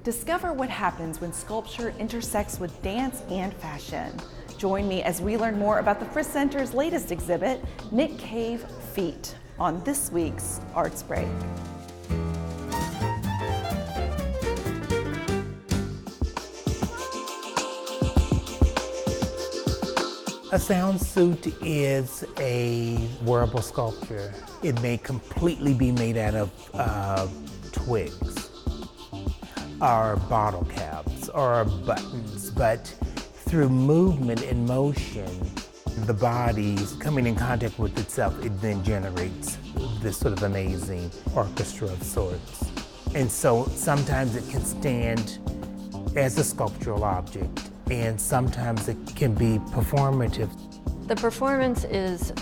Discover what happens when sculpture intersects with dance and fashion. Join me as we learn more about the Frist Center's latest exhibit, Knit Cave Feet, on this week's Arts Break. A soundsuit is a wearable sculpture. It may completely be made out of twigs, or bottle caps, or buttons, but through movement and motion, the body coming in contact with itself, it then generates this sort of amazing orchestra of sorts. And so sometimes it can stand as a sculptural object, and sometimes it can be performative. The performance is,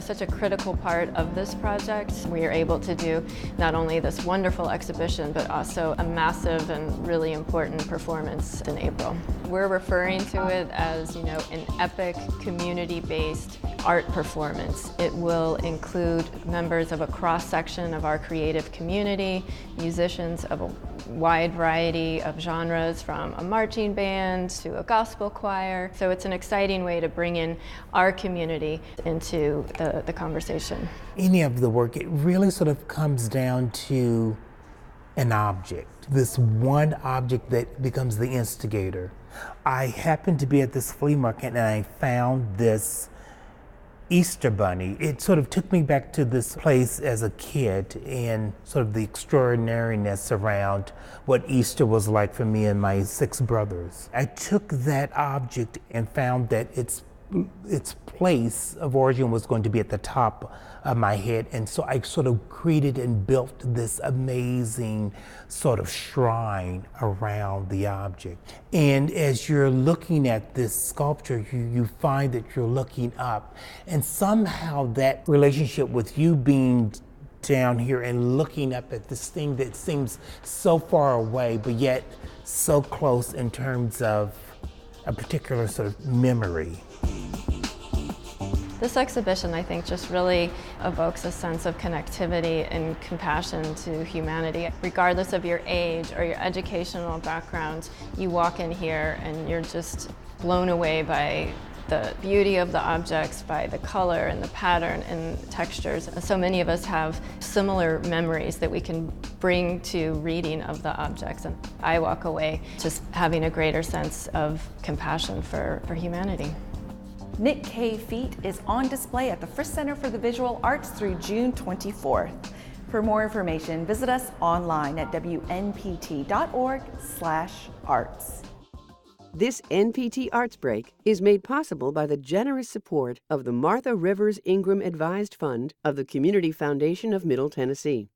such a critical part of this project. We are able to do not only this wonderful exhibition, but also a massive and really important performance in April. We're referring to it as, an epic community-based art performance. It will include members of a cross-section of our creative community, musicians of a wide variety of genres, from a marching band to a gospel choir. So it's an exciting way to bring in our community into the conversation. Any of the work, it really sort of comes down to an object, this one object that becomes the instigator. I happened to be at this flea market and I found this Easter bunny. It sort of took me back to this place as a kid and sort of the extraordinariness around what Easter was like for me and my 6 brothers. I took that object and found that its place of origin was going to be at the top of my head, and so I sort of created and built this amazing sort of shrine around the object. And as you're looking at this sculpture, you find that you're looking up, and somehow that relationship with you being down here and looking up at this thing that seems so far away, but yet so close in terms of a particular sort of memory. This exhibition, I think, just really evokes a sense of connectivity and compassion to humanity. Regardless of your age or your educational background, you walk in here and you're just blown away by the beauty of the objects, by the color and the pattern and textures. So many of us have similar memories that we can bring to reading of the objects. And I walk away just having a greater sense of compassion for humanity. Knit Cave Feet is on display at the Frist Center for the Visual Arts through June 24th. For more information, visit us online at wnpt.org/arts. This NPT Arts Break is made possible by the generous support of the Martha Rivers Ingram Advised Fund of the Community Foundation of Middle Tennessee.